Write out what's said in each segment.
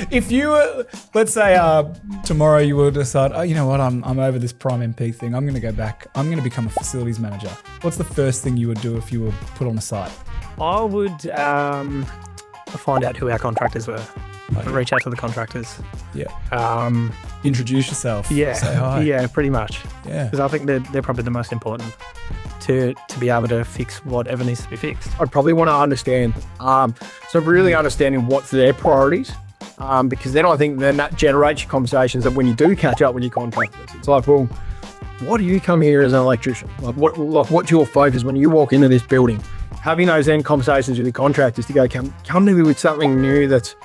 If you were, let's say tomorrow you will decide, oh, you know what, I'm over this Prime MP thing. I'm going to go back. I'm going to become a facilities manager. What's the first thing you would do if you were put on a site? I would find out who our contractors were. I'd reach out to the contractors. Yeah. Introduce yourself. Yeah. Say hi. Yeah, pretty much. Yeah. Because I think they're probably the most important to be able to fix whatever needs to be fixed. I'd probably want to understand, so really understanding what's their priorities, because then I think then that generates your conversations that when you do catch up with your contractors, it's like, well, why do you come here as an electrician? Like, what's your focus when you walk into this building? Having those end conversations with your contractors to go, come to me with something new that's,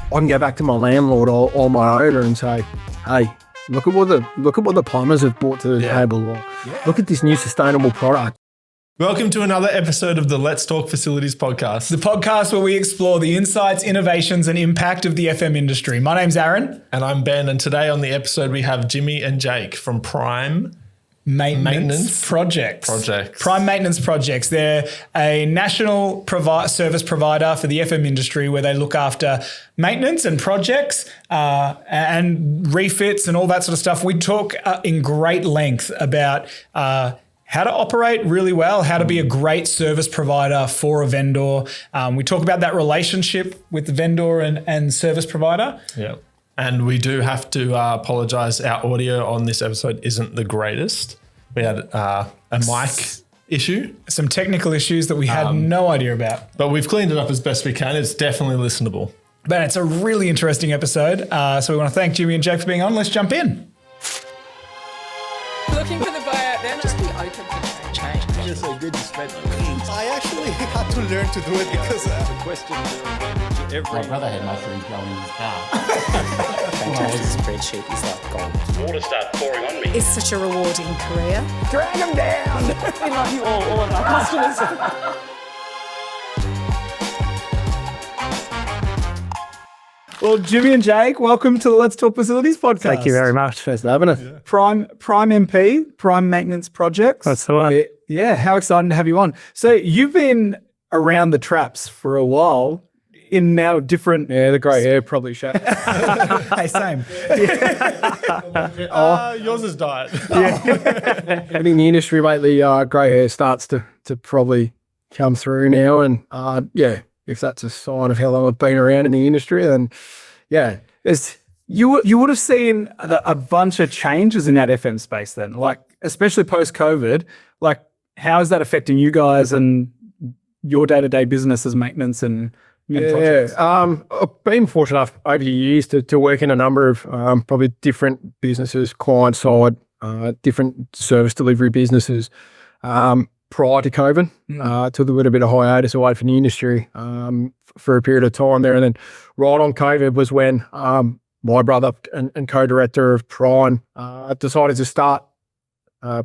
I can go back to my landlord or my owner and say, hey, look at what the plumbers have brought to the table. Look at this new sustainable product. Welcome to another episode of the Let's Talk Facilities podcast. The podcast where we explore the insights, innovations, and impact of the FM industry. My name's Aaron. And I'm Ben. And today on the episode, we have Jimmy and Jake from Prime Maintenance Projects. Prime Maintenance Projects. They're a national service provider for the FM industry where they look after maintenance and projects and refits and all that sort of stuff. We talk in great length about how to operate really well, how to be a great service provider for a vendor. We talk about that relationship with the vendor and service provider. Yeah. And we do have to apologise. Our audio on this episode isn't the greatest. We had a mic issue. Some technical issues that we had no idea about. But we've cleaned it up as best we can. It's definitely listenable. But it's a really interesting episode. So we want to thank Jimmy and Jake for being on. Let's jump in. Looking for the buyout then? Just be open to change. Just so good to spend I actually had to learn to do it because the question to every... My brother had mushrooms going in his car. Fantastic spreadsheet is like gold. Water starts pouring on me. It's such a rewarding career. Drag them down. We love you all of our customers. Well, Jimmy and Jake, welcome to the Let's Talk Facilities podcast. Thank you very much for having us. Yeah. Prime MP, Prime Maintenance Projects. That's the one. Yeah, how exciting to have you on. So you've been around the traps for a while in now different... Yeah, the grey hair probably shot. Hey, same. Yours is diet. Having in the industry lately, grey hair starts to probably come through now. And if that's a sign of how long I've been around in the industry, then you would have seen a bunch of changes in that FM space then, like especially post-COVID. Like, how is that affecting you guys and your day-to-day business as maintenance and projects? I've been fortunate enough over the years to work in a number of probably different businesses, client side, different service delivery businesses. Prior to COVID, took a little bit of hiatus away from the industry for a period of time there. And then right on COVID was when my brother and co-director of Prime decided to start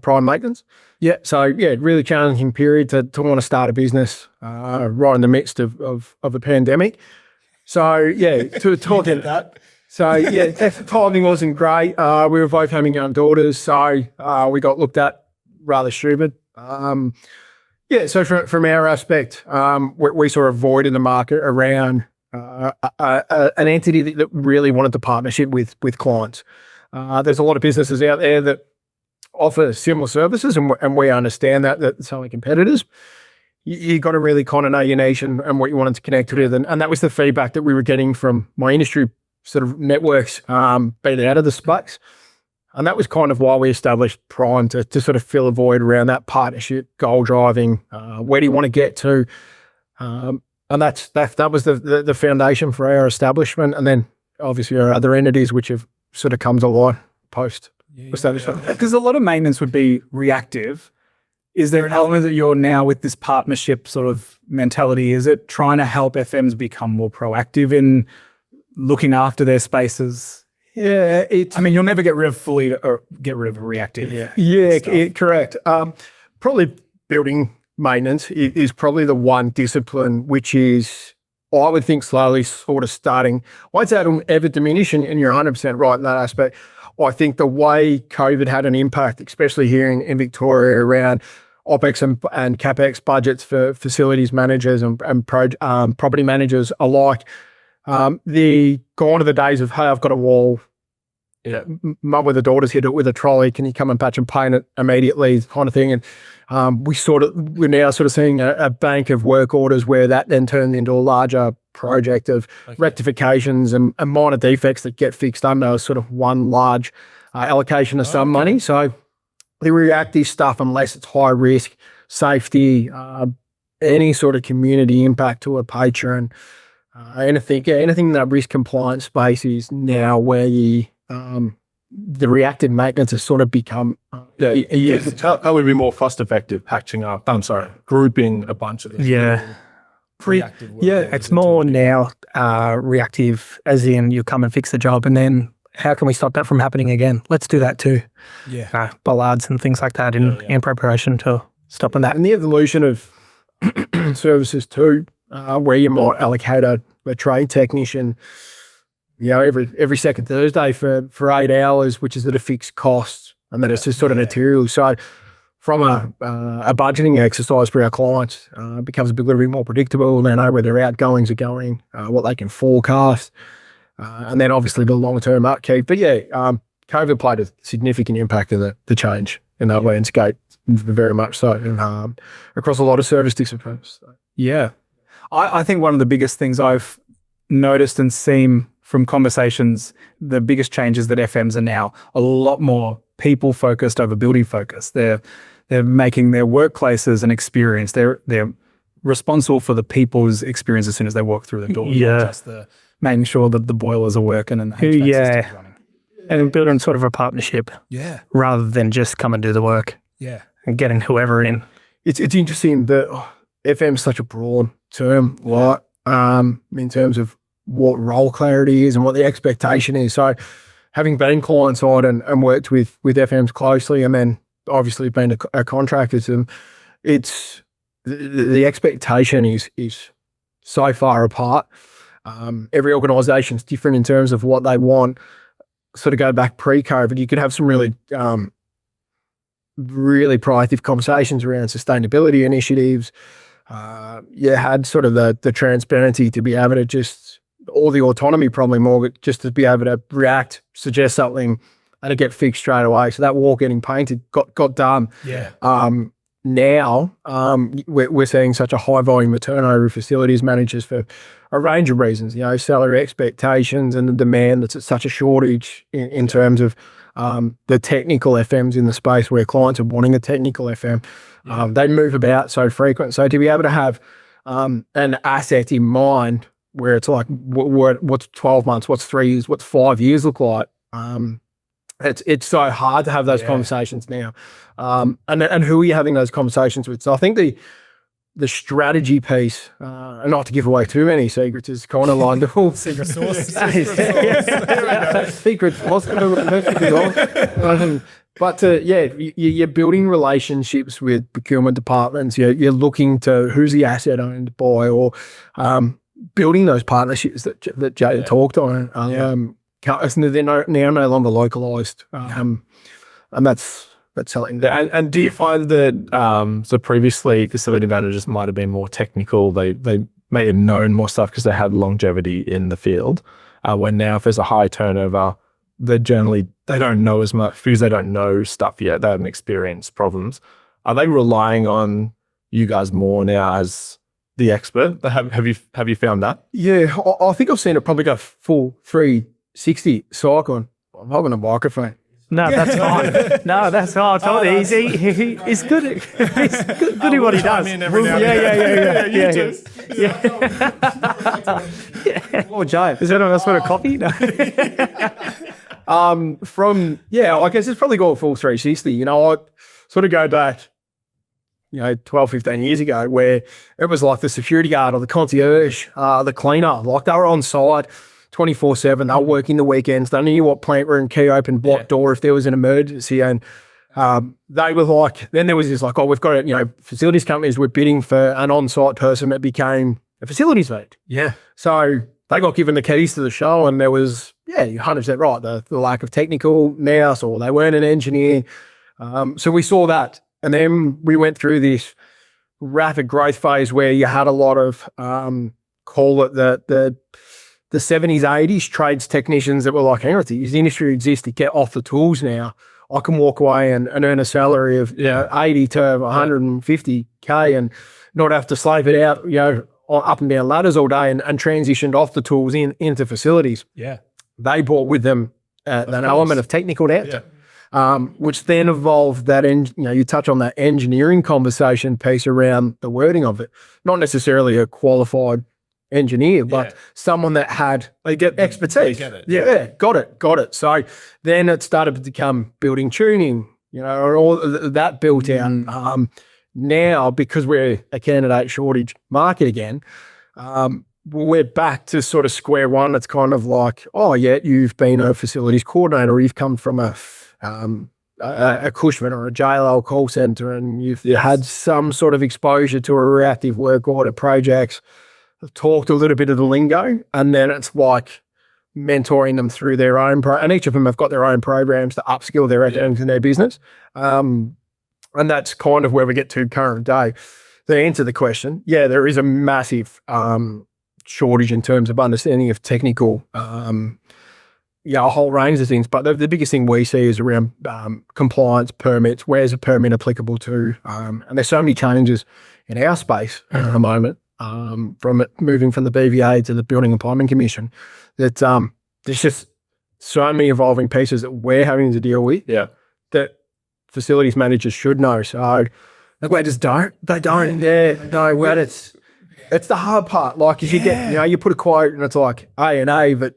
Prime Maintenance. Yeah. So, really challenging period to want to start a business right in the midst of a pandemic. So, to talk about that. So, the timing wasn't great. We were both having young daughters, so we got looked at rather stupid. So from our aspect, we sort of avoided the market around an entity that really wanted to partnership with clients. There's a lot of businesses out there that offer similar services, and we understand that it's only competitors. You got to really kind of know your niche and what you wanted to connect with, and that was the feedback that we were getting from my industry sort of networks, being out of the space. And that was kind of why we established Prime to sort of fill a void around that partnership, goal driving, where do you want to get to? And that was the foundation for our establishment. And then obviously our other entities, which have sort of come to light post establishment. Because a lot of maintenance would be reactive. Is there an element that you're now with this partnership sort of mentality? Is it trying to help FMs become more proactive in looking after their spaces? Yeah, you'll never get rid of a reactive. Correct. Probably building maintenance is probably the one discipline which is, I would think, slowly sort of starting. I won't say it'll ever diminish, and you're 100% right in that aspect. I think the way COVID had an impact, especially here in Victoria, around OPEX and CapEx budgets for facilities managers and property managers alike, The gone are the days of, hey, I've got a wall. Mum with the daughters hit it with a trolley. Can you come and patch and paint it immediately? Kind of thing. And we're now sort of seeing a bank of work orders where that then turns into a larger project of rectifications and minor defects that get fixed under sort of one large allocation of some money. So the reactive stuff, unless it's high risk, safety, any sort of community impact to a patron, anything in that risk compliance space is now where the reactive maintenance has sort of become That would be more cost effective, grouping a bunch of them. Reactive work it's more now reactive, as in you come and fix the job, and then how can we stop that from happening again? Let's do that too. Bollards and things like that in preparation to stopping that. And the evolution of services too, where you might allocate a trade technician, every second Thursday for 8 hours, which is at a fixed cost, and then it's just sort of material. So from a budgeting exercise for our clients, it becomes a little bit more predictable. They know where their outgoings are going, what they can forecast, and then obviously the long-term upkeep. But COVID played a significant impact in the change in that landscape, very much so, and across a lot of service disciplines. Yeah. I think one of the biggest things I've noticed and seen from conversations, the biggest changes that FMs are now a lot more people focused over building focused. They're making their workplaces an experience. They're responsible for the people's experience as soon as they walk through the door. Not just making sure that the boilers are working and the HVAC system's running. And building sort of a partnership. Rather than just come and do the work. And getting whoever in. It's interesting that FM is such a broad term, right? In terms of what role clarity is and what the expectation is. So having been client side and worked with FMs closely, and then obviously being a contractor to them, it's the expectation is so far apart. Every organisation is different in terms of what they want. Sort of go back pre-COVID, you could have some really proactive conversations around sustainability initiatives. You had sort of the transparency to be able to just, or the autonomy probably more, just to be able to react, suggest something, and to get fixed straight away. So that wall getting painted got done. Now we're seeing such a high volume of turnover of facilities managers for a range of reasons. Salary expectations and the demand that's at such a shortage in terms of the technical FMs in the space where clients are wanting a technical FM. They move about so frequent. So to be able to have an asset in mind where it's like, what's 12 months, what's 3 years, what's 5 years look like? It's so hard to have those conversations now. And who are you having those conversations with? So I think the strategy piece, and not to give away too many secrets, is kind of like the whole secret sauce. Secrets. But you're building relationships with procurement departments. You're looking to who's the asset owned by, or building those partnerships that Jay talked on. They're now no longer localised, and that's something. And do you find that so previously facility managers might have been more technical? They may have known more stuff because they had longevity in the field. When now, if there's a high turnover, they don't know as much because they don't know stuff yet. They haven't experienced problems. Are they relying on you guys more now as the expert? Have you found that? Yeah, I think I've seen it probably go full 360 cycle. I'm holding a microphone. No, that's fine. No, that's fine. I told you, he's good at what he does. Oh, Jay. Is anyone else want a coffee? No. I guess it's probably gone full 360. I sort of go back, 12, 15 years ago, where it was like the security guard or the concierge, the cleaner, like they were on site 24/7. They were working the weekends. They knew what plant room, key open, block door if there was an emergency. And they were like, then there was this like, we've got facilities companies were bidding for an on-site person that became a facilities lead. Yeah. So they got given the keys to the show, and there was, you're 100% right, the lack of technical nous, or they weren't an engineer. So we saw that. And then we went through this rapid growth phase where you had a lot of, call it the the 70s, 80s trades technicians that were like, hang on, this industry exists to get off the tools now. I can walk away and earn a salary of 80 to 150K and not have to slave it out, up and down ladders all day and transitioned off the tools into facilities. Yeah. They brought with them an element of technical debt, which then evolved that, you touch on that engineering conversation piece around the wording of it. Not necessarily a qualified engineer, but someone that had expertise. They get it. Yeah, got it. So then it started to become building tuning, all that built out. Now, because we're a candidate shortage market again, we're back to sort of square one. It's kind of like, you've been a facilities coordinator, or you've come from a Cushman or a JLL call center, and you've had some sort of exposure to a reactive work order projects. I've talked a little bit of the lingo, and then it's like mentoring them through their own and each of them have got their own programs to upskill their in their business. And that's kind of where we get to current day. To answer the question, there is a massive shortage in terms of understanding of technical, a whole range of things. But the biggest thing we see is around compliance, permits. Where's a permit applicable to? And there's so many challenges in our space at the moment. From it moving from the BVA to the Building and Plumbing Commission, that there's just so many evolving pieces that we're having to deal with. Yeah, that facilities managers should know. So they just don't. They don't. It's the hard part. Like if you get, you put a quote and it's like A and A, but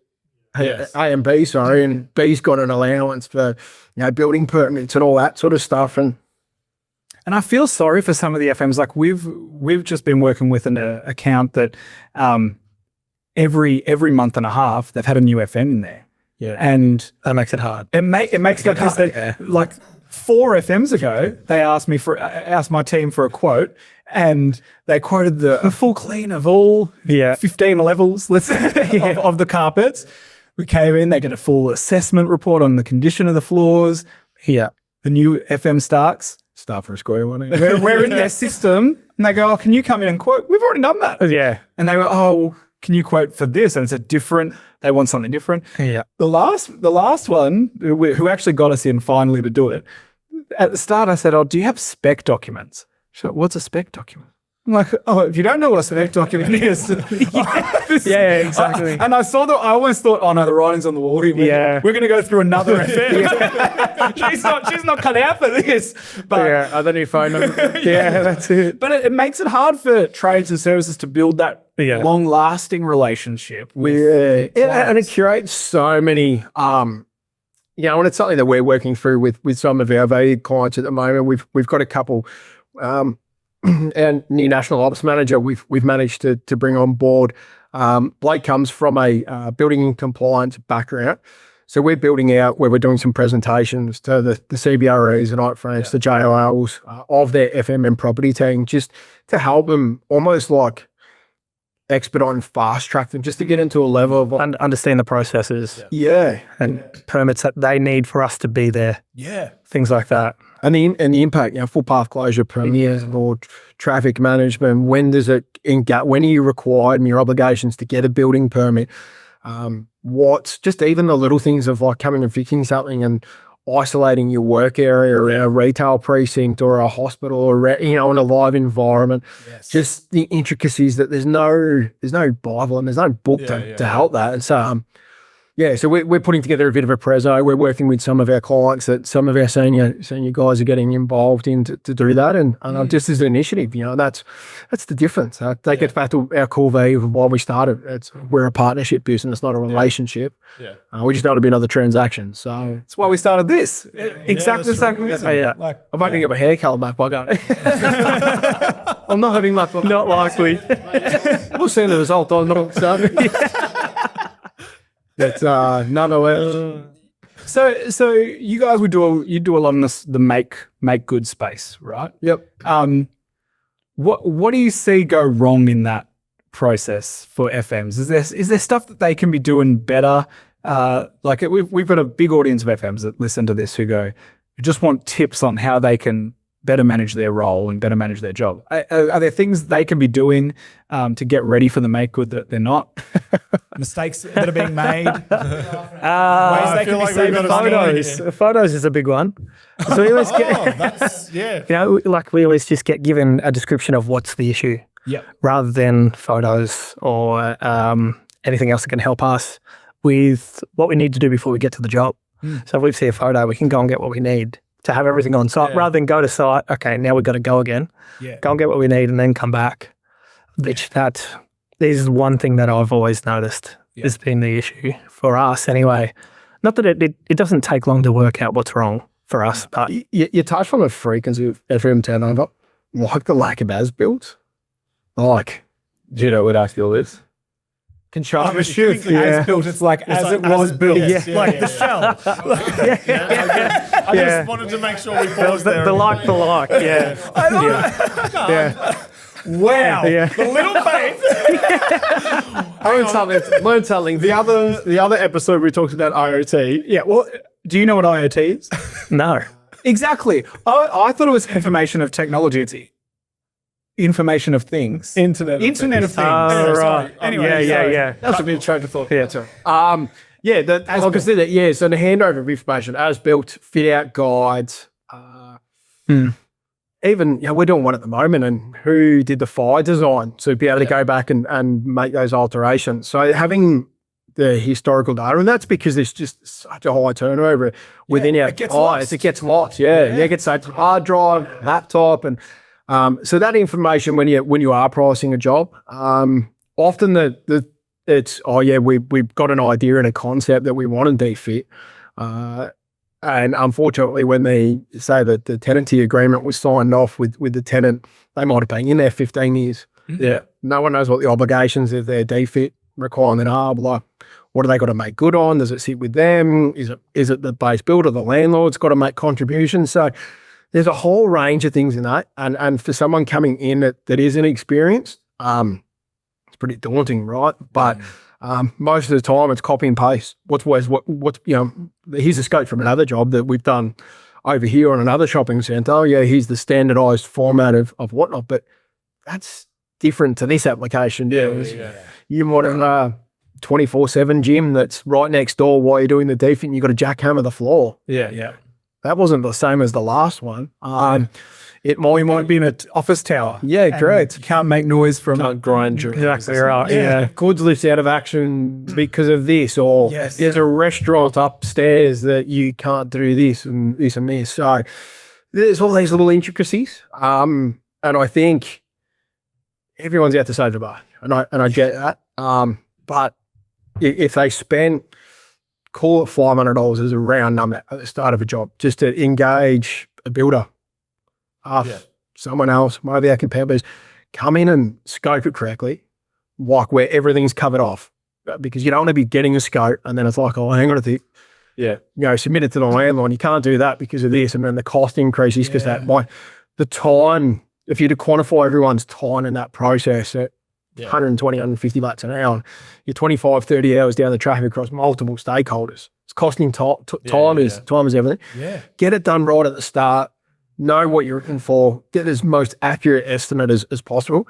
A and B, sorry, and B's got an allowance for building permits and all that sort of stuff. And I feel sorry for some of the FMs. Like we've just been working with an account that every month and a half they've had a new FM in there. Yeah, and that makes it hard. It makes it hard. Like 4 FMs ago, they asked my team for a quote, and they quoted a full clean of all 15 levels, let's say, of the carpets. We came in, they did a full assessment report on the condition of the floors. Yeah, the new FM starts. Start for a square one. We're in their system, and they go, can you come in and quote? We've already done that. Yeah. And they go, can you quote for this? And they want something different. Yeah. The last one, who actually got us in finally to do it, at the start I said, do you have spec documents? She's like, what's a spec document? I'm like, if you don't know what a spec document is. Exactly. And I almost thought, no, the writing's on the wall here. We're going to go through another FM. She's not cut out for this. But other new phone number. That's it. But it makes it hard for trades and services to build that long-lasting relationship with and it curates so many, and it's something that we're working through with some of our valued clients at the moment. We've got a couple, and new national ops manager we've managed to bring on board. Blake comes from a building and compliance background. So we're building out where we're doing some presentations to the CBREs, the Night France, the JLLs of their FM and property team, just to help them almost like expedite and fast track them, just to get into a level of understand the processes. And permits that they need for us to be there. Things like that. And the impact, full path closure permits or traffic management. When does it when are you required and your obligations to get a building permit? What's just even the little things of like coming and fixing something and isolating your work area or a retail precinct or a hospital or in a live environment. Just the intricacies that there's no Bible and there's no book to help that. And so so we're putting together a bit of a prezzo. We're working with some of our clients that some of our senior guys are getting involved in to do that. And just as an initiative, that's the difference. Take it back to our core value of why we started. We're a partnership business, not a relationship. We just don't want to be another transaction. So that's why we started this. Exactly the same. I'm about to get my hair colour back by going. I'm not having my not likely. We'll see the result on the That's nonetheless. So you guys would do a lot in the make good space, right? Yep. What do you see go wrong in that process for FMs? Is there stuff that they can be doing better? We've got a big audience of FMs that listen to this who just want tips on how they can better manage their role and better manage their job? Are there things they can be doing to get ready for the make good that they're not? Mistakes that are being made. Ways I they feel can be like we've saving got money. Photos is a big one. So we always get, you know, like we always just get given a description of what's the issue, rather than photos or anything else that can help us with what we need to do before we get to the job. So if we see a photo, we can go and get what we need to have everything on site, rather than go to site. Okay, now we've got to go again. Go and get what we need and then come back. Which that is one thing that I've always noticed has been the issue for us anyway. Not that it doesn't take long to work out what's wrong for us, but You touched on the frequency of FM turnover, like the lack of as-built. Like, do you know what as-built is? I'm assuming as built, it's like as it was built. Like the shell. I just wanted to make sure we paused there. the like for like, Wow. The little face. Learn something. The other episode we talked about IoT. Yeah, well, do you know what IoT is? no. Exactly. I thought it was information of technology. It's information of things. Internet of Things. Right. Anyway, Yeah. That's a bit of change of thought. Yeah, sorry. Like I said, so the handover of information, as built, fit out guides, even, we're doing one at the moment, and who did the fire design to be able to go back and make those alterations. So having the historical data, and that's because there's just such a high turnover within our guides. It gets lost. It gets saved to hard drive, laptop, and so that information when you are pricing a job, often we've got an idea and a concept that we want to defit. And unfortunately, when they say that the tenancy agreement was signed off with the tenant, they might have been in there 15 years. No one knows what the obligations of their defit requirement are. Like, what do they got to make good on? Does it sit with them? Is it the base builder, the landlord's got to make contributions? So there's a whole range of things in that. And for someone coming in that isn't experienced, it's pretty daunting, right? But most of the time it's copy and paste. Here's a scope from another job that we've done over here on another shopping centre. Here's the standardised format of whatnot, but that's different to this application. You want a 24/7 gym that's right next door while you're doing the defit and you've got to jackhammer the floor. That wasn't the same as the last one. You might be in an office tower. Correct. You can't make noise from Can't grind your Exactly right. Goods lifts out of action because of this, or there's a restaurant upstairs that you can't do this and this and this. So there's all these little intricacies. And I think everyone's out to save the bar, and I get that. But if they spend, call it $500 as a round number at the start of a job, just to engage a builder, someone else, maybe our competitors, come in and scope it correctly, like where everything's covered off, because you don't want to be getting a scope and then it's like, oh, hang on a tick. Submit it to the landlord. You can't do that because of this, and then the cost increases because the time, if you to quantify everyone's time in that process at 120, 150 bucks an hour, you're 25, 30 hours down the traffic across multiple stakeholders. It's costing time is everything. Get it done right at the start. Know what you're looking for. Get as most accurate estimate as possible.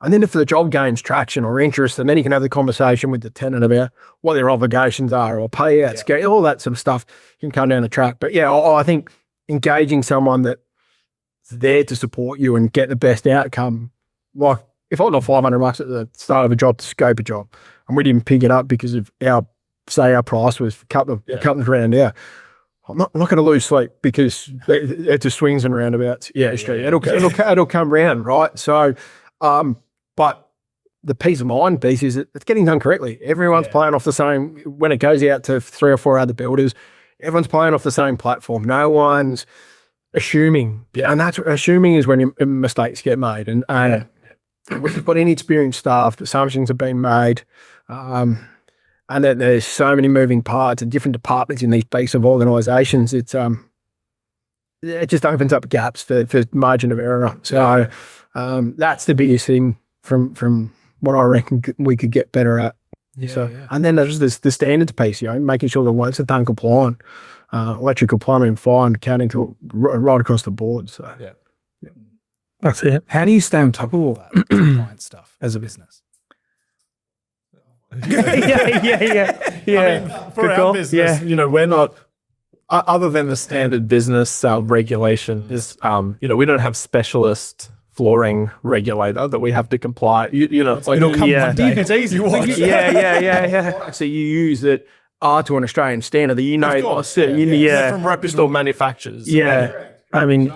And then if the job gains traction or interest, and then you can have the conversation with the tenant about what their obligations are or payouts, all that sort of stuff can come down the track. But I think engaging someone that's there to support you and get the best outcome, like if I got $500 at the start of a job to scope a job and we didn't pick it up because of our price was a couple of grand out, I'm not going to lose sleep because it just swings and roundabouts. It'll come round, right? So, but the peace of mind piece is it's getting done correctly. Everyone's playing off the same, when it goes out to 3 or 4 other builders, everyone's playing off the same platform. No one's assuming. And that's assuming is when mistakes get made. And we've got inexperienced staff, assumptions have been made. And that there's so many moving parts and different departments in these piece of organisations. It just opens up gaps for margin of error. So that's the biggest thing from what I reckon we could get better at. And then there's the standards piece, making sure the works are done compliant, electrical, plumbing, fire, and accounting right across the board. So That's it. How do you stay on top of all that compliance stuff as a business? yeah. I mean, for our business, we're not, other than the standard business regulation, is, we don't have specialist flooring regulator that we have to comply. It's like, It'll come one day. It's easy. Yeah. So you use it to an Australian standard that from reputable manufacturers. Yeah. I mean,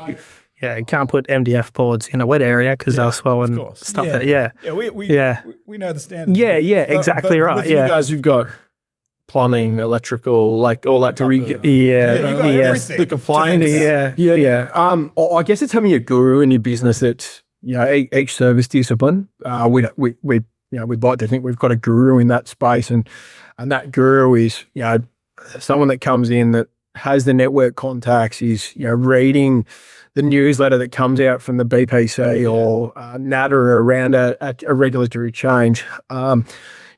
you can't put MDF boards in a wet area because they'll swell and stuff. Yeah, we know the standard. Yeah, exactly right. With you guys, you've got Plumbing, electrical, like all that to everything. the compliance. I guess it's having a guru in your business that each service discipline. We'd like to think we've got a guru in that space, and that guru is someone that comes in that has the network contacts, is reading the newsletter that comes out from the BPC or NATA around a regulatory change.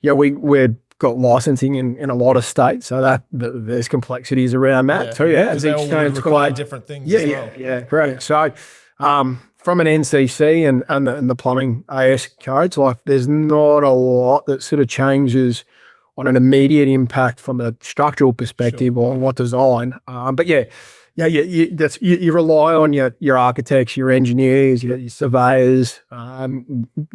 We've got licensing in a lot of states, so that there's complexities around that too. Because they all require different things as well. Yeah, great. So from an NCC and the plumbing AS codes, like there's not a lot that sort of changes on an immediate impact from a structural perspective or what design. But you rely on your architects, your engineers, your surveyors,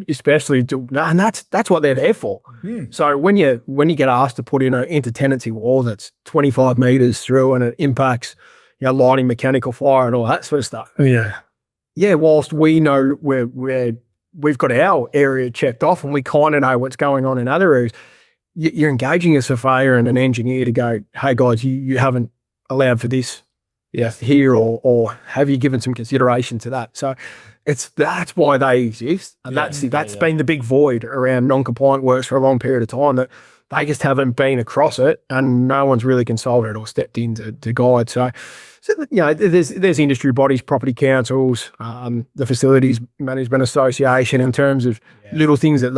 especially and that's what they're there for. So when you get asked to put in an intertenancy wall that's 25 meters through and it impacts lighting, mechanical, fire, and all that sort of stuff. Whilst we know we've got our area checked off and we kind of know what's going on in other areas, you're engaging a surveyor and an engineer to go, hey guys, you haven't allowed for this here, or have you given some consideration to that? So that's why they exist, and that's been the big void around non-compliant works for a long period of time, that they just haven't been across it, and no one's really consulted it or stepped in to guide. So there's industry bodies, property councils, the Facilities Management Association, in terms of little things that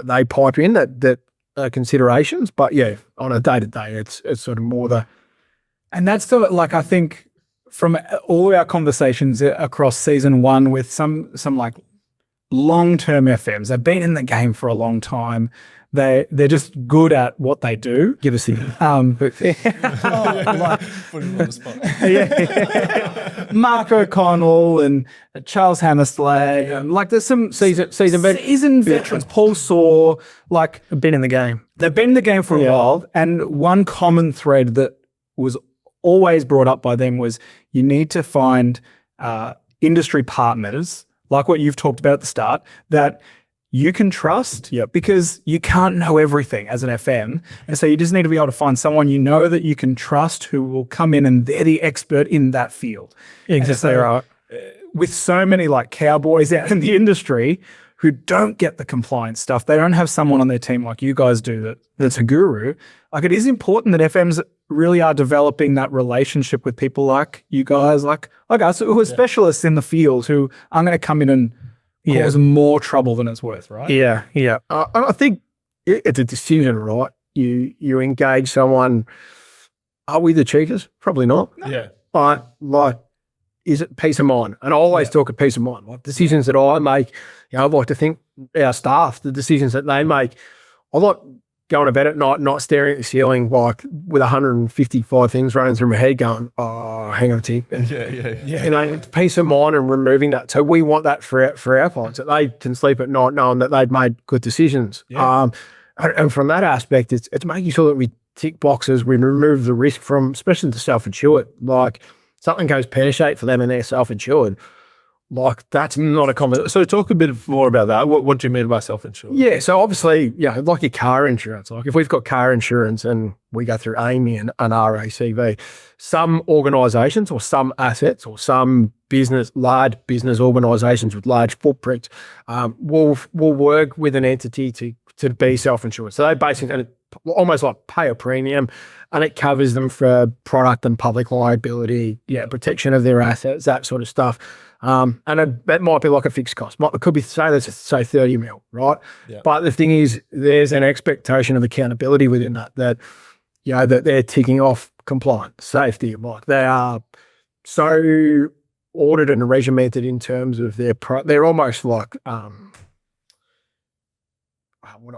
they pipe in that are considerations. But on a day to day, it's sort of more the. And that's I think from all of our conversations across season one with some like long-term FMs, they've been in the game for a long time. They're just good at what they do. Give us the Put him on the spot. Mark O'Connell and Charles Hammerslag, and there's some seasoned veterans. Paul Saw, been in the game. They've been in the game for a while, and one common thread that was always brought up by them was you need to find industry partners, like what you've talked about at the start, that you can trust, because you can't know everything as an FM. And so you just need to be able to find someone that you can trust, who will come in and they're the expert in that field. Exactly right. With so many cowboys out in the industry who don't get the compliance stuff, they don't have someone on their team like you guys do that's a guru. It is important that FMs really are developing that relationship with people like you guys, like us, who are specialists in the field, who are going to come in and cause more trouble than it's worth, right? Yeah. I think it's a decision, right? You engage someone. Are we the cheapest? Probably not. Yeah. But is it peace of mind? And I always talk of peace of mind. Decisions that I make, I'd like to think our staff, the decisions that they make, I like going to bed at night, not staring at the ceiling with 155 things running through my head going, oh, hang on a tick. Yeah. Peace of mind and removing that. So we want that for our clients, that they can sleep at night knowing that they've made good decisions. Yeah. And from that aspect, it's making sure that we tick boxes, we remove the risk from, especially the self-insured. Something goes pear-shaped for them and they're self-insured. That's not a common. So talk a bit more about that. What do you mean by self-insured? Yeah, so obviously, like your car insurance. If we've got car insurance and we go through AMI and RACV, some organisations or some assets or some large business organisations with large footprints will work with an entity to be self-insured. So they basically almost pay a premium, and it covers them for product and public liability, protection of their assets, that sort of stuff. And that might be like a fixed cost. It could be, say 30 mil, right? Yeah. But the thing is, there's an expectation of accountability within that that they're ticking off compliance, safety. They are so audited and regimented in terms of they're almost like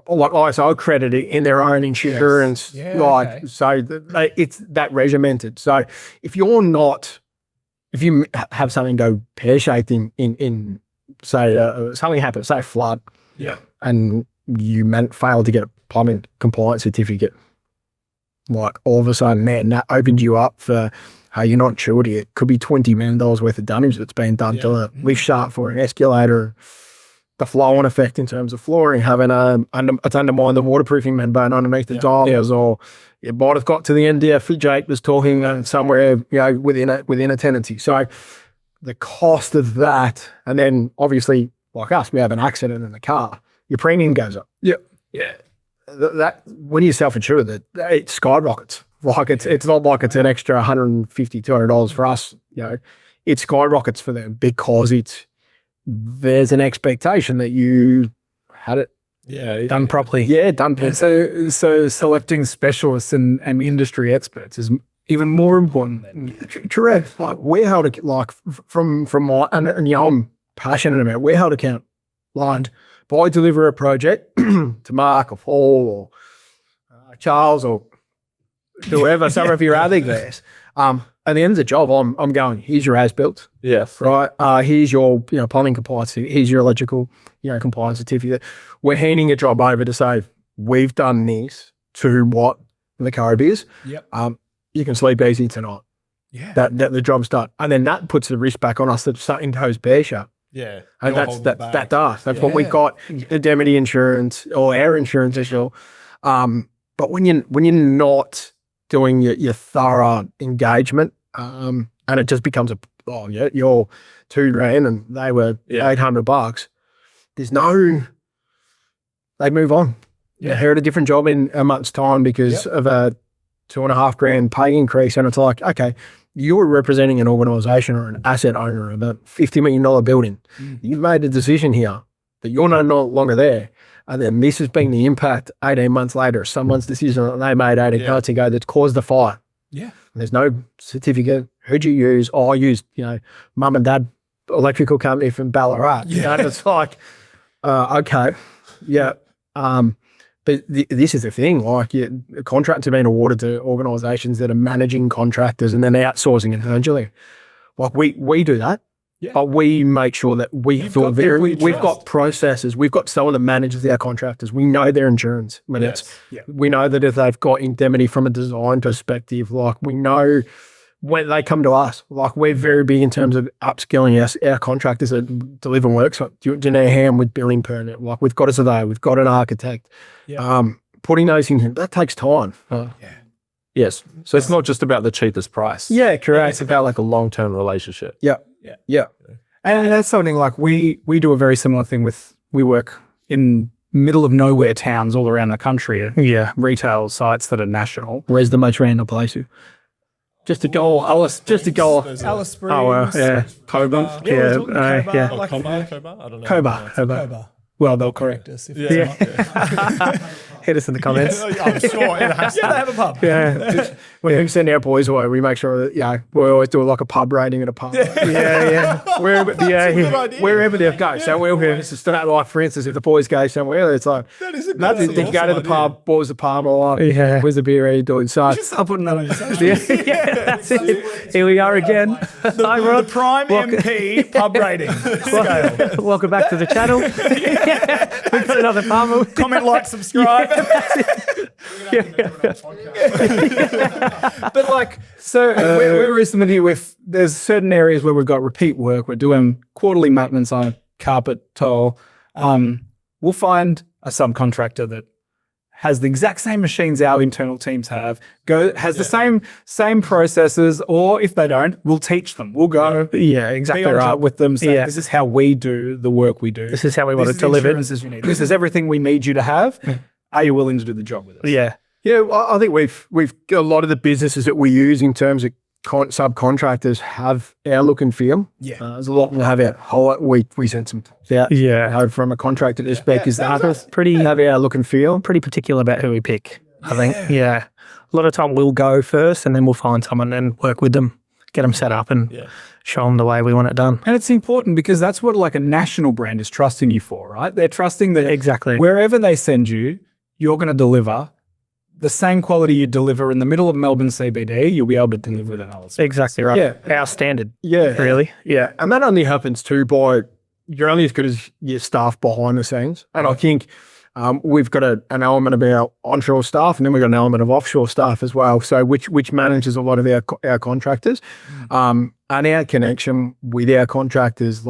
ISO accredited in their own insurance. Yes. Yeah, so it's that regimented. So if you have something go pear-shaped in say something happens, say a flood, and you fail to get a plumbing compliance certificate, like all of a sudden that opened you up for, hey, you're not insured here. It could be $20 million worth of damage that's been done to a lift shaft or an escalator. The flow-on effect in terms of flooring, having it's undermined the waterproofing membrane underneath the tiles, or you might have got to the end there, Jake was talking somewhere, within a tenancy. So the cost of that, and then obviously, like us, we have an accident in the car, your premium goes up. Yeah. That when you're self-insured, it skyrockets. Like it's not like it's an extra $150, $200 for us. It skyrockets for them because there's an expectation that you had it done properly. Yeah, done properly. So selecting specialists and industry experts is even more important. Correct. Like we're held from my and I'm passionate about. We're held account lined. If I deliver a project to Mark or Paul or Charles or whoever, some of your other guys, at the end of the job, I'm going, here's your as-built. Yes. Right. Here's your plumbing compliance. Here's your electrical compliance certificate. We're handing a job over to say, we've done this to what the code is. Yep. You can sleep easy tonight. Yeah. That the job's done. And then that puts the risk back on us that something goes pear-shaped. Yeah. And that does. That's what we got, indemnity insurance or our insurance issue. But when you're not doing your thorough engagement, and it just becomes you're $2,000 and they were $800. They move on. Yeah, they're at a different job in a month's time because of a $2,500 pay increase, and it's like, okay, you're representing an organisation or an asset owner of a $50 million building. You've made a decision here that you're no longer there. And then this has been the impact 18 months later, someone's decision that they made 18 months ago that's caused the fire. Yeah. There's no certificate. Who'd you use? Oh, I used, mum and dad electrical company from Ballarat. Yeah. It's like, okay. Yeah. But this is the thing, contracts have been awarded to organisations that are managing contractors and then outsourcing individually. Like we do that. Yeah. But we make sure that we've got processes. We've got someone that manages our contractors. We know their insurance. We know that if they've got indemnity from a design perspective, we know when they come to us, we're very big in terms of upskilling our contractors that deliver work. So do you know hand with billing permit? We've got a surveyor, we've got an architect. Yeah. Putting those things in, that takes time. Yes. So it's not just about the cheapest price. Yeah, correct. It's about a long-term relationship. Yeah. And that's something we do a very similar thing we work in middle of nowhere towns all around the country. Yeah. Retail sites that are national. Where's the most random place? Just to go, Alice Springs. Alice Springs. Cobar. Cobar. I don't know. Cobar. Well, they'll correct us if it's not. Hit us in the comments. I'm sure it has to. Yeah, they have a pub. Yeah. We send our boys away. We make sure that, we always do a pub rating at a pub. Wherever they go. So for instance, if the boys go somewhere, it's like, that is a good they go to the idea. pub, boys the pub, or where's the beer, how you doing? So, You should start putting that on your social media. that's it. Here we are again. The Prime MP pub rating scale. Welcome back to the channel. We've got another pub. Comment, like, subscribe. But we're recently there's certain areas where we've got repeat work. We're doing quarterly maintenance on carpet, tile. We'll find a subcontractor that has the exact same machines our internal teams have, has the same processes, or if they don't, we'll teach them. We'll go exactly be on right top with them. Say, this is how we do the work we do. This is how we want it to live it. This is everything we need you to have. Are you willing to do the job with us? Yeah. I think we've got a lot of the businesses that we use in terms of subcontractors have our look and feel. Yeah. There's a lot that have our we sent some out. Yeah. From a contractor perspective, others pretty have our look and feel. Pretty particular about who we pick, I think. Yeah. A lot of time we'll go first and then we'll find someone and work with them. get them set up and show them the way we want it done. And it's important because that's what like a national brand is trusting you for, right? They're trusting that exactly wherever they send you, you're going to deliver the same quality you deliver in the middle of Melbourne CBD. You'll be able to deliver that else. Exactly right. Yeah. Our standard. Yeah. Really. Yeah. And that only happens too by you're only as good as your staff behind the scenes. And I think we've got an element of our onshore staff, and then we've got an element of offshore staff as well. So which manages a lot of our contractors. And our connection with our contractors,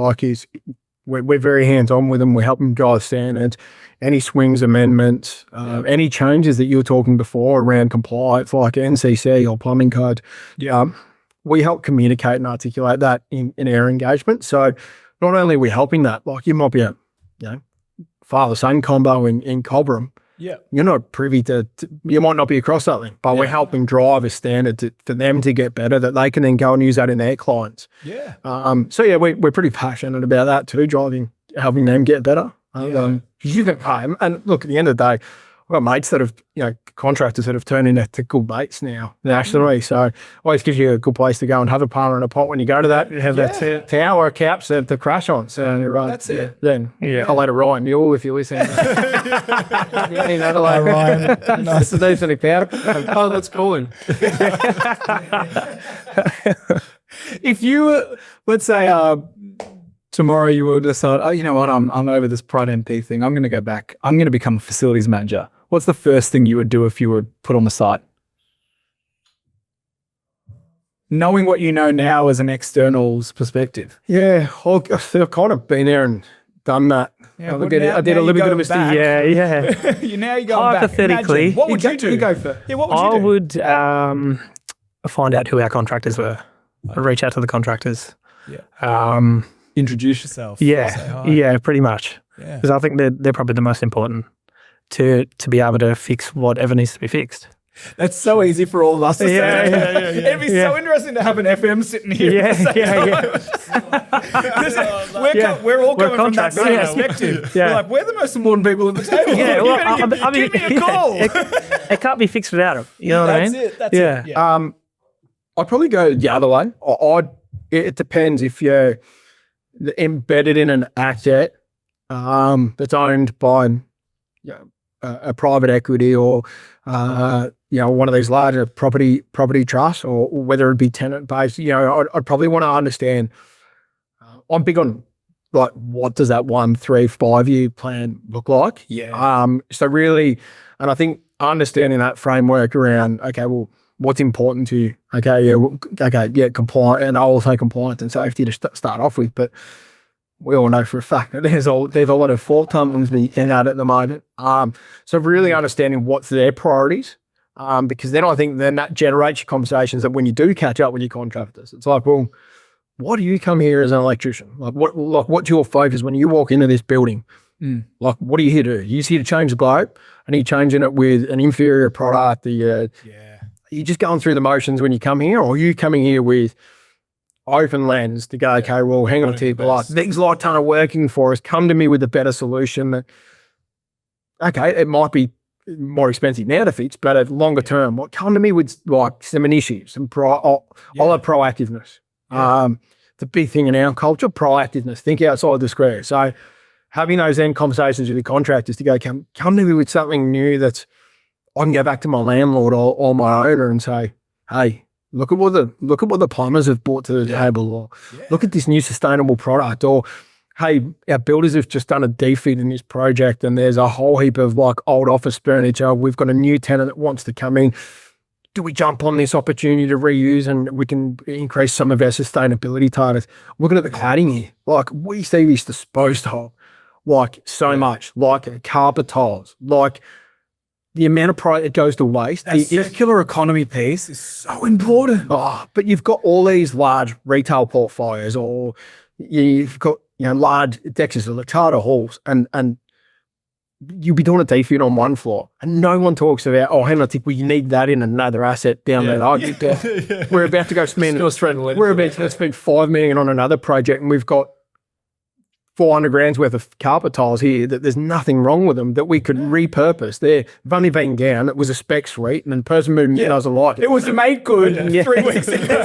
we're very hands-on with them. We help them drive standards. Any swings, amendments, any changes that you were talking before around compliance, like NCC or plumbing code, we help communicate and articulate that in our engagement. So not only are we helping that, like you might be a father-son combo in Cobram. Yeah. You're not privy to you might not be across something, but we're helping drive a standard for them to get better that they can then go and use that in their clients. Yeah. We're pretty passionate about that too, helping them get better. You can pay them. And look, at the end of the day, I've got mates that have, contractors that have turned into good mates now nationally. So always gives you a good place to go and have a partner in a pot when you go to that. You have that tower caps to crash on. So that's it. Then I'll let it Ryan Mule if you're listening. Ryan. Nice to do something about it. Oh, that's cool. If you, let's say, tomorrow you will decide, oh, you know what, I'm over this Pride MP thing. I'm going to go back. I'm going to become a facilities manager. What's the first thing you would do if you were put on the site? Knowing what you know now as an external's perspective. Yeah, I've kind of been there and done that. Yeah, I did a little bit of a back. Yeah. Now you're going back. Hypothetically, Imagine, what would you do? You go for. Yeah, what would you do? I would find out who our contractors were. I'd reach out to the contractors. Yeah. Introduce yourself. Yeah, pretty much. Yeah. Because I think they're probably the most important to be able to fix whatever needs to be fixed. That's so easy for all of us to say. It'd be so interesting to have an FM sitting here. We're all coming from that same perspective. Yeah. We're the most important people at the table. Yeah, well, give me a call. It can't be fixed without them. You know what I mean? That's it. Yeah. I'd probably go the other way. It depends if you're embedded in an asset that's owned by a private equity or one of these larger property trusts, or whether it be tenant based. I'd probably want to understand. I'm big on what does that 1, 3, 5 year plan look like? Yeah. So really, and I think understanding that framework around what's important to you? Compliant, and I'll say compliance and safety to start off with, but we all know for a fact that there's a lot of fault tumblings being out at the moment. So really understanding what's their priorities, because then I think then that generates your conversations that when you do catch up with your contractors, it's like, well, why do you come here as an electrician? What's your focus when you walk into this building? What are you here to do? Are you here to change the globe? And are you changing it with an inferior product? Are you just going through the motions when you come here, or are you coming here with open lens to go, okay, well, hang on to your things like ton of working for us. Come to me with a better solution that, it might be more expensive now to fix, but at longer term, come to me with some initiatives, some proactiveness. It's a big thing in our culture, proactiveness, think outside the square. So having those end conversations with the contractors to go, come to me with something new that's, I can go back to my landlord or my owner and say, hey, look at what the plumbers have brought to the table, or look at this new sustainable product, or hey, our builders have just done a defit in this project and there's a whole heap of old office furniture. We've got a new tenant that wants to come in. Do we jump on this opportunity to reuse and we can increase some of our sustainability targets? Looking at the cladding here, we see this disposed of so much, carpet tiles, the amount of product that goes to waste. The circular economy piece is so important. But you've got all these large retail portfolios, or you've got large Dexter's or Latata halls, and you'll be doing a defit on one floor, and no one talks about, hang on, I think we need that in another asset down there. We're about to go spend. We're about to spend $5 million on another project, and we've got 400 grand's worth of carpet tiles here that there's nothing wrong with them that we could repurpose. They've only been down. It was a spec suite, and then the person moving in, I was like, it was made good 3 weeks ago.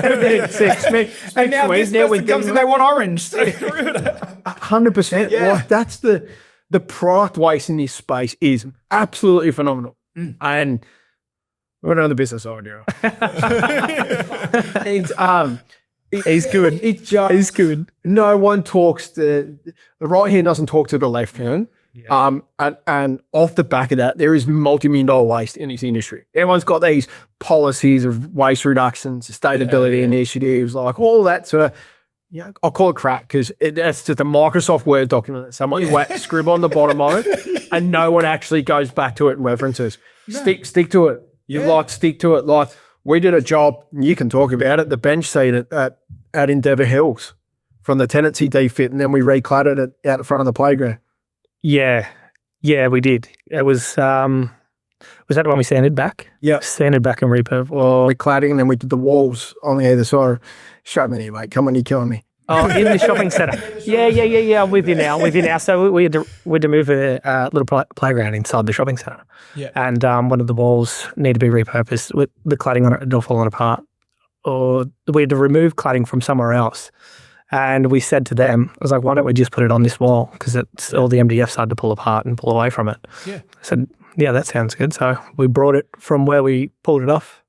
And now this person comes and they want orange. So 100%. Yeah. Like, that's the product waste in this space is absolutely phenomenal. And we're another business idea. He's good. He's good. No one talks to the right hand doesn't talk to the left hand. Yeah. And off the back of that, there is multi-million-dollar waste in this industry. Everyone's got these policies of waste reduction, sustainability initiatives, like all that sort of. Yeah, I'll call it crap because that's just a Microsoft Word document that someone scribble on the bottom of it, and no one actually goes back to it and references. No. Stick to it. Stick to it. Like. We did a job, you can talk about it, the bench seat at Endeavour Hills from the tenancy defit, and then we recladded it out the front of the playground. Yeah, we did. It was that the one we sanded back? Yeah. Sanded back and repurposed. Recladding, and then we did the walls on the other side. Shut me, mate. Come on, you're killing me. Oh, in the shopping centre. Yeah. I'm with you now. So we had to move a little playground inside the shopping centre. Yeah. And one of the walls needed to be repurposed with the cladding on it had all fallen apart. Or we had to remove cladding from somewhere else. And we said to them, I was like, why don't we just put it on this wall? Because it's all the MDF started to pull apart and pull away from it. Yeah. I said, yeah, that sounds good. So we brought it from where we pulled it off.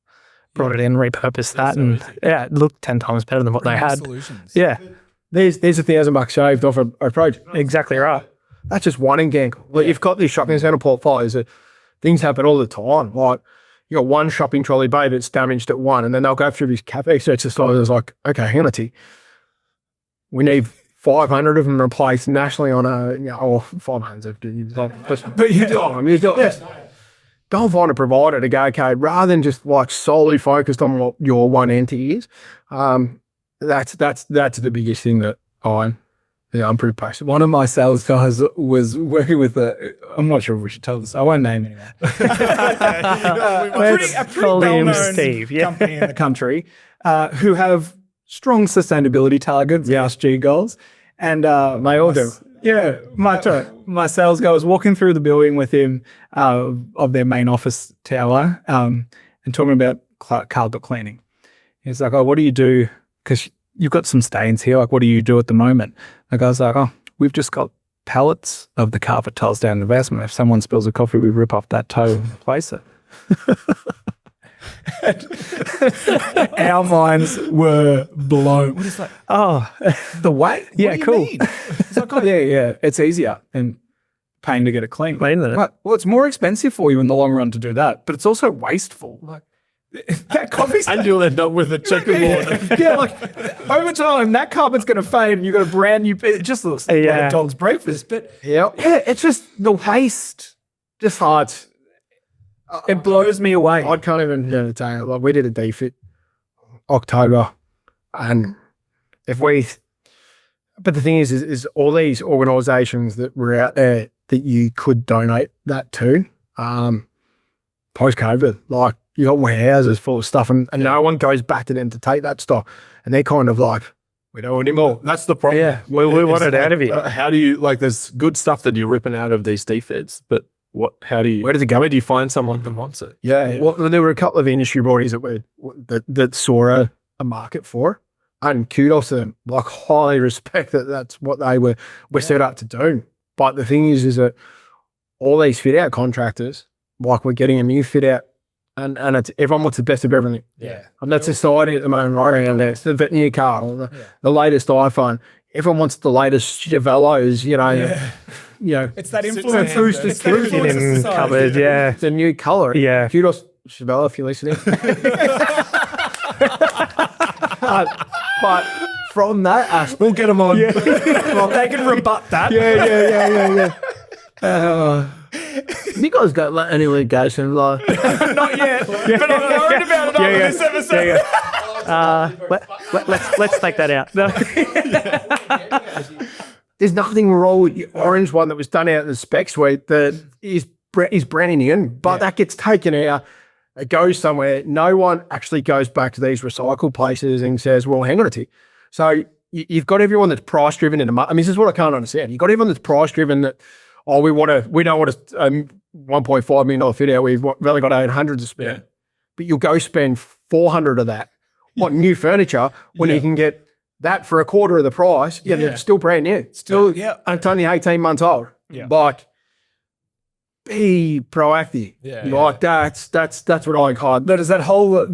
Brought it in, repurposed that, and it looked 10 times better than what they had. Solutions. Yeah. There's $1,000 shaved off a project. Exactly right. That's just one example. Like, you've got these shopping centre portfolios that things happen all the time. Like, you got one shopping trolley bay that's damaged at one, and then they'll go through this CapEx exercise. It's like, okay, Hannity, we need 500 of them replaced nationally on or 500. But you do it. Don't find a provider to go, okay, rather than just like solely focused on what your one entity is. That's the biggest thing that I'm pretty patient. One of my sales guys was working with I'm not sure if we should tell this. I won't name anyone. A pretty well-known Steve, company in the country who have strong sustainability targets, ESG goals. And they all do. Yeah, my sales guy was walking through the building with him of their main office tower and talking about carpet cleaning. He's like, oh, what do you do? Because you've got some stains here. Like, what do you do at the moment? The guy's like, oh, we've just got pallets of the carpet tiles down in the basement. If someone spills a coffee, we rip off that toe and replace it. Our minds were blown. What is that? Oh, the weight? Yeah, cool. It's like, yeah. It's easier and paying to get it clean. Well, it's more expensive for you in the long run to do that, but it's also wasteful. Like that coffee's and you'll end up with a checkerboard. Yeah, like over time, that carpet's going to fade, and you've got a brand new. It just looks like a dog's breakfast. But yeah, it's just the waste. Just hard. It blows me away. I can't even tell you. Like, we did a defit October, and but the thing is all these organisations that were out there that you could donate that to, post-COVID, like you got warehouses full of stuff, and no one goes back to them to take that stuff, and they're kind of like, we don't want any more. That's the problem. Yeah, we want it out of here. How do you there's good stuff that you're ripping out of these defeds, but where does it go? Where do you find someone that wants it? Yeah. Well, there were a couple of industry bodies that saw a market for it, and kudos to them. Like, highly respect that that's what they were set up to do. But the thing is that all these fit out contractors, like, we're getting a new fit out, and it's everyone wants the best of everything. Yeah. And that's society at the moment, right around there. It's the new car, the latest iPhone. Everyone wants the latest Chevelos, it's that influence. It's in cupboard, yeah. It's a new colour. Yeah. Kudos, Chevelle, if you're listening. but from that aspect, We'll get them on. They can rebut that. Yeah. You guys got any litigation? Like, Not yet, but I'm worried about it after this episode. Let's take that out. No. there's nothing wrong with the orange one that was done out in the spec suite that is brand new, but that gets taken out. It goes somewhere. No one actually goes back to these recycle places and says, well, hang on a tick. So you've got everyone that's price driven in the market. I mean, this is what I can't understand. You've got everyone that's price driven that, we don't want a $1.5 million fit out. We've only got 800 to spend. Yeah. But you'll go spend 400 of that on new furniture when you can get that for a quarter of the price. Yeah, it's still brand new. Still, and it's only 18 months old. Yeah. Like, be proactive. Yeah. Like that's what I call. But is that whole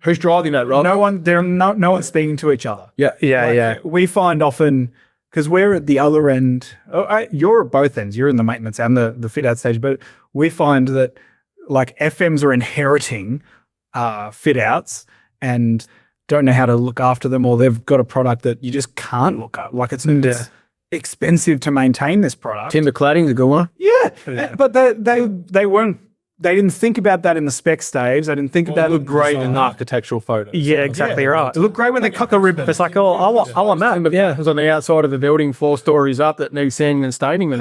who's driving that, right? No one's speaking to each other. Yeah. We find often, because we're at the other end, you're at both ends, you're in the maintenance and the fit out stage, but we find that like FMs are inheriting fit outs and don't know how to look after them, or they've got a product that you just can't look up. Like it's expensive to maintain this product. Timber cladding's a good one. Yeah. But they didn't think about that in the spec stage. They didn't think about it. It looked great in architectural photos. Yeah, exactly right. It looked great when they cut the rib. It's like, I want that. But it was on the outside of the building 4 stories up that needs sanding and staining. No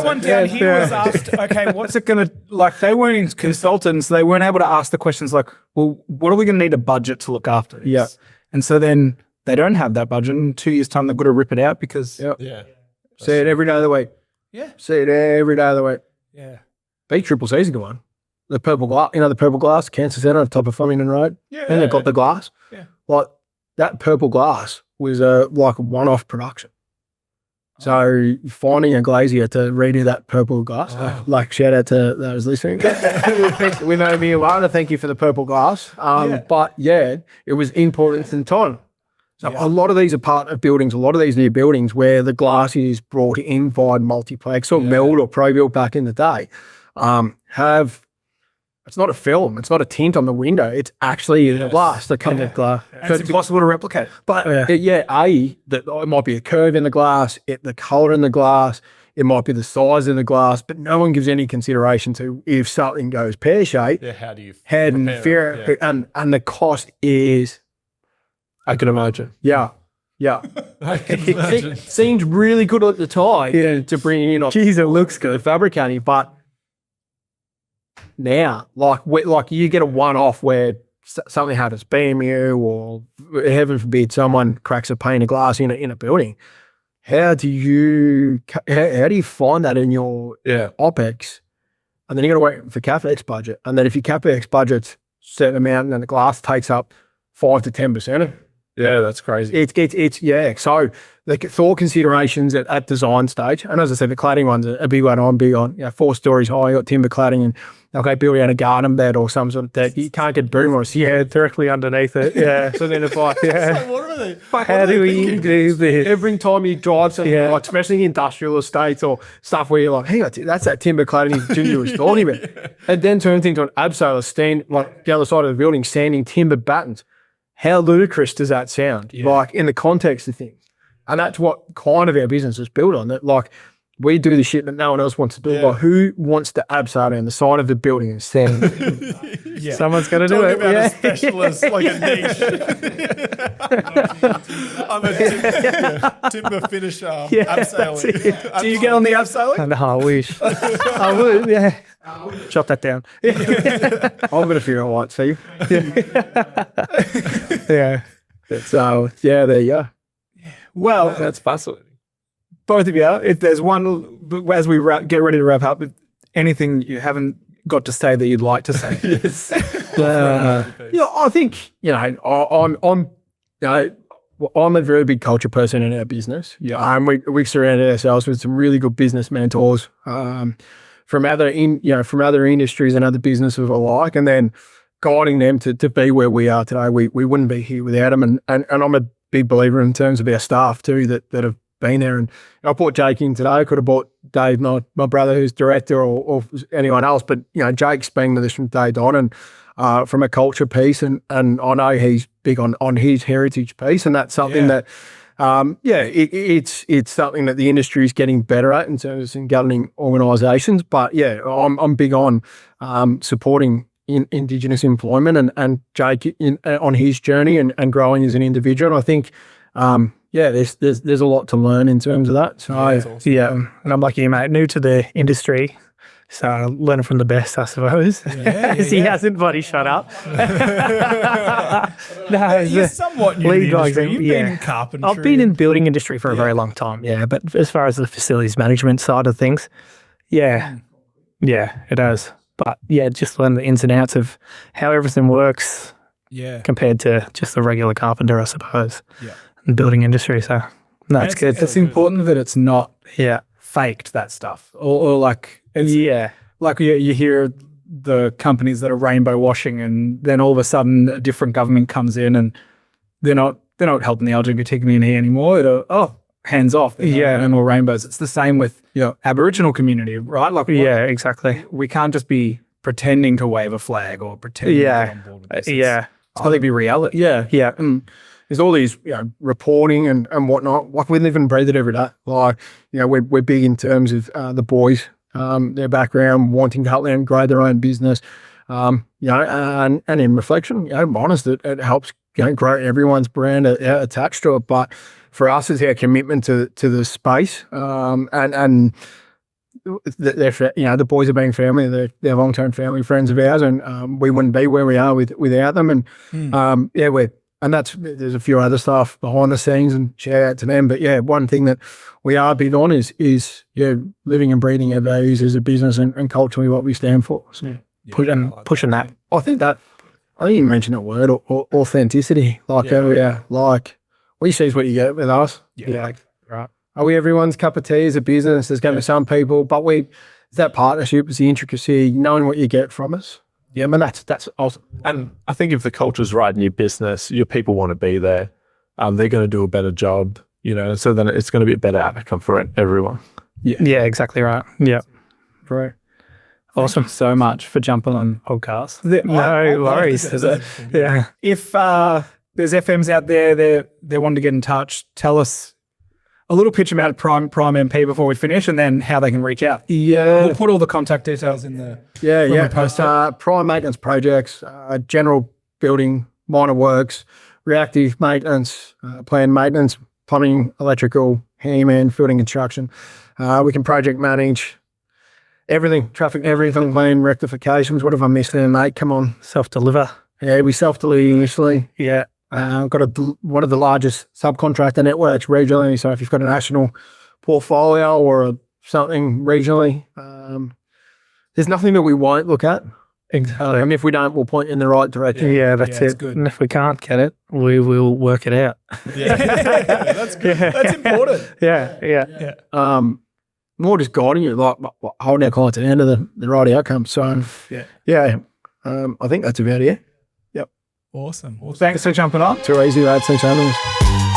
one down here was asked, okay, what's it going to, like they weren't consultants. They weren't able to ask the questions like, well, what are we going to need a budget to look after this? Yeah. And so then they don't have that budget. In 2 years' time, they've got to rip it out because. Yeah. See it every day of the week. Yeah. See it every day of the week. Yeah. BCCC's a good one. The purple glass, the purple glass, Cancer Centre on top of Flemington Road. Yeah. And they've got the glass. Yeah. Like that purple glass was like a one-off production. So finding a glazier to redo that purple glass, shout out to those listening. We know me well, thank you for the purple glass. But it was important in time. So a lot of these are part of buildings, a lot of these new buildings where the glass is brought in via multiplex or milled or pro-built back in the day. It's not a film, it's not a tint on the window, it's actually a glass, the kind of glass. So it's impossible to replicate. But it might be a curve in the glass, the colour in the glass, it might be the size in the glass, but no one gives any consideration to if something goes pear-shaped, how do you prepare it? And the cost is... I can imagine. Yeah. It seems really good at the time to bring in. Geez, it looks good. Fabricating, but now, like you get a one-off where something happens, BMU or heaven forbid someone cracks a pane of glass in a building. How do you find that in your OPEX? And then you got to wait for CapEx budget. And then if your CapEx budget's certain amount and then the glass takes up 5 to 10% of it. Yeah, that's crazy. It's So the thought considerations at design stage, and as I said, the cladding one's a big one. I'm big on 4 stories high, you got timber cladding, and okay, build out a garden bed or some sort of deck. You can't get boom or directly underneath it. Yeah. So then it's like, So what are they? How do we do this? Every time you drive something, like especially industrial estates or stuff where you're like, hey, that's that timber cladding Junior was talking about. And then turn things on abseiler, stand like the other side of the building, sanding timber battens. How ludicrous does that sound? Like in the context of things. And that's what kind of our business is built on. That like we do the shit that no one else wants to do. Like who wants to abseil on the side of the building and sand? Someone's got to do it. About a specialist, like a niche. I'm a timber finisher. Abseiling. Do you get on the abseiling? No, I wish. I would, yeah. Shut that down. I'm going to figure out what, Steve. Yeah. So, there you go. Well, that's fascinating. Both of you, if there's one, as we get ready to wrap up, anything you haven't got to say that you'd like to say? Yes. I think, I'm a very big culture person in our business. Yeah. We surrounded ourselves with some really good business mentors from other industries and other businesses alike, and then guiding them to be where we are today. We wouldn't be here without them. And I'm a big believer in terms of our staff too that have been there. And I brought Jake in today. I could have brought Dave, my brother, who's director, or anyone else. But Jake's been with us from day dot, and from a culture piece, and I know he's big on his heritage piece, and that's something that it's something that the industry is getting better at in terms of governing organisations. But I'm big on supporting Indigenous employment and Jake on his journey and growing as an individual. And I think there's a lot to learn in terms of that. So and I'm like you, mate, new to the industry. So learning from the best, I suppose. As he hasn't bloody shut up. No, You're somewhat new to the industry. You've been in carpentry. I've been in building industry for a very long time, but as far as the facilities management side of things, yeah, it has. But just learn the ins and outs of how everything works compared to just the regular carpenter, I suppose, in building industry. So, no, it's good. It's important that it's not faked, that stuff. Or like, like you hear the companies that are rainbow washing, and then all of a sudden a different government comes in and they're not helping the LGBT community anymore. They're, hands off. And all rainbows. It's the same with Aboriginal community, right? Like exactly. We can't just be pretending to wave a flag or pretending to get on board with this. It's got to be reality. And there's all these reporting and whatnot. Like we live and breathe it every day. Like we're big in terms of the boys, their background, wanting to help them grow their own business. And in reflection, I'm honest, it helps grow everyone's brand attached to it. But for us, it's our commitment to the space, and the boys are being family. They're long-term family friends of ours, and we wouldn't be where we are without them. And there's a few other stuff behind the scenes, and shout out to them. But one thing that we are big on is living and breathing our values as a business and culturally what we stand for. So pushing that. I think you mentioned that word, authenticity. Like what you see is what you get with us. Right. Are we everyone's cup of tea as a business? There's going to be some people, but it's that partnership, it's the intricacy, knowing what you get from us. Yeah, man, that's awesome. And I think if the culture's right in your business, your people want to be there. They're going to do a better job, so then it's going to be a better outcome for everyone. Yeah, exactly right. Yeah. Right. Awesome. So much for jumping on podcasts. No worries. Yeah. If there's FMs out there, they're wanting to get in touch, tell us a little pitch about Prime MP before we finish, and then how they can reach out. Yeah. We'll put all the contact details in the post. Prime maintenance projects, general building, minor works, reactive maintenance, planned maintenance, plumbing, electrical, handyman, building construction. We can project manage everything, traffic, everything, lane rectifications. What have I missed there, mate? Come on. Self-deliver. Yeah, we self-deliver initially. Yeah. Got one of the largest subcontractor networks regionally. So if you've got a national portfolio or something regionally, there's nothing that we won't look at. Exactly. I mean, if we don't, we'll point in the right direction. Yeah, that's it. Good. And if we can't get it, we will work it out. That's good. That's important. Yeah. More just guiding you, like holding our clients at the end of the right outcome. So I think that's about it. Awesome. Well, thanks for jumping on. Too easy, lads. Thanks for having us.